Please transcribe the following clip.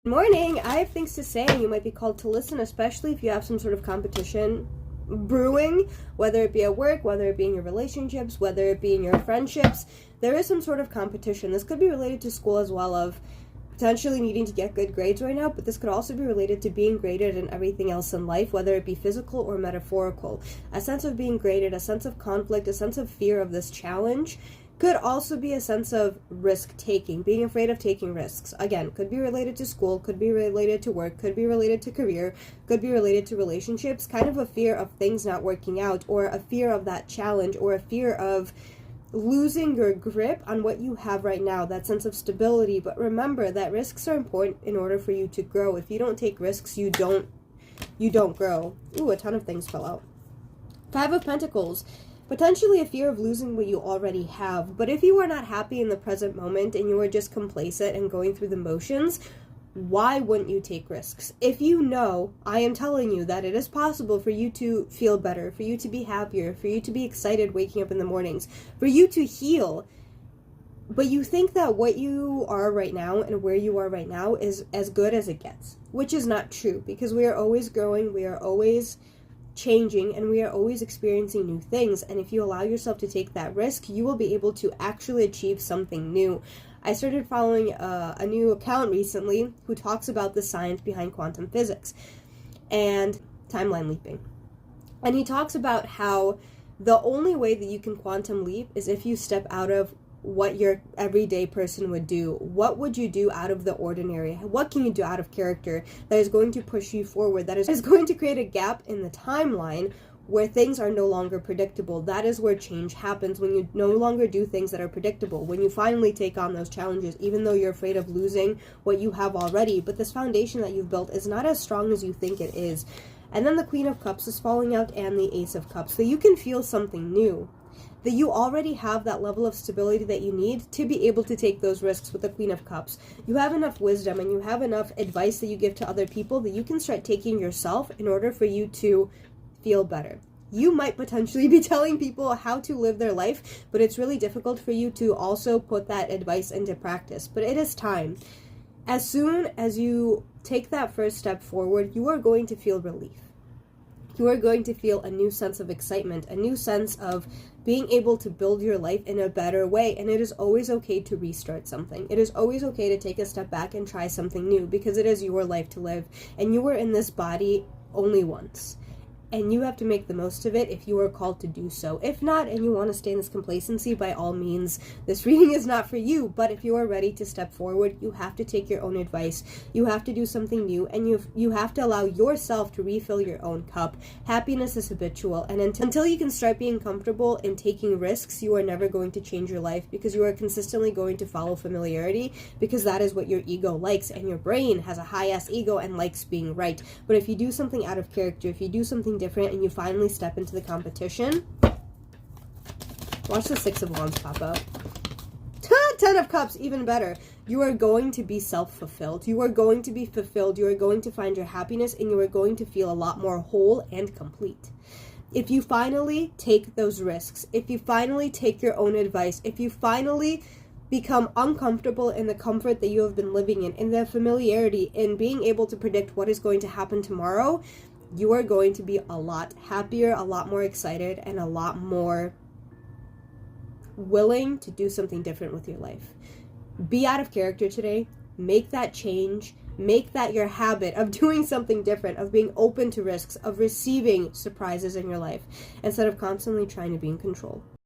Morning! I have things to say. You might be called to listen, especially if you have some sort of competition brewing, whether it be at work, whether it be in your relationships, whether it be in your friendships. There is some sort of competition. This could be related to school as well, of potentially needing to get good grades right now, but this could also be related to being graded and everything else in life, whether it be physical or metaphorical. A sense of being graded, a sense of conflict, a sense of fear of this challenge. Could also be a sense of risk-taking, being afraid of taking risks. Again, could be related to school, could be related to work, could be related to career, could be related to relationships, kind of a fear of things not working out, or a fear of that challenge, or a fear of losing your grip on what you have right now, that sense of stability. But remember that risks are important in order for you to grow. If you don't take risks, you don't grow. Ooh, a ton of things fell out. Five of Pentacles. Potentially a fear of losing what you already have. But if you are not happy in the present moment and you are just complacent and going through the motions, why wouldn't you take risks? If you know, I am telling you that it is possible for you to feel better, for you to be happier, for you to be excited waking up in the mornings, for you to heal, but you think that what you are right now and where you are right now is as good as it gets, which is not true, because we are always growing, we are always changing, and we are always experiencing new things. And if you allow yourself to take that risk, you will be able to actually achieve something new. I started following a new account recently who talks about the science behind quantum physics and timeline leaping. And he talks about how the only way that you can quantum leap is if you step out of what your everyday person would do. What would you do out of the ordinary? What can you do out of character that is going to push you forward, that is going to create a gap in the timeline where things are no longer predictable? That is where change happens, when you no longer do things that are predictable, when you finally take on those challenges, even though you're afraid of losing what you have already. But this foundation that you've built is not as strong as you think it is. And then the Queen of Cups is falling out, and the Ace of Cups. So you can feel something new, that you already have that level of stability that you need to be able to take those risks with the Queen of Cups. You have enough wisdom and you have enough advice that you give to other people that you can start taking yourself in order for you to feel better. You might potentially be telling people how to live their life, but it's really difficult for you to also put that advice into practice. But it is time. As soon as you take that first step forward, you are going to feel relief. You are going to feel a new sense of excitement, a new sense of being able to build your life in a better way. And it is always okay to restart something. It is always okay to take a step back and try something new, because it is your life to live. And you are in this body only once. And you have to make the most of it if you are called to do so. If not, and you want to stay in this complacency, by all means, this reading is not for you. But if you are ready to step forward, you have to take your own advice. You have to do something new, and you have to allow yourself to refill your own cup. Happiness is habitual, and until you can start being comfortable in taking risks, you are never going to change your life, because you are consistently going to follow familiarity, because that is what your ego likes, and your brain has a high-ass ego and likes being right. But if you do something out of character, if you do something different, and you finally step into the competition, watch the Six of Wands pop out. Ten of Cups, even better. You are going to be self-fulfilled. You are going to be fulfilled. You are going to find your happiness, and you are going to feel a lot more whole and complete. If you finally take those risks, if you finally take your own advice, if you finally become uncomfortable in the comfort that you have been living in the familiarity, in being able to predict what is going to happen tomorrow, you are going to be a lot happier, a lot more excited, and a lot more willing to do something different with your life. Be out of character today. Make that change. Make that your habit of doing something different, of being open to risks, of receiving surprises in your life, instead of constantly trying to be in control.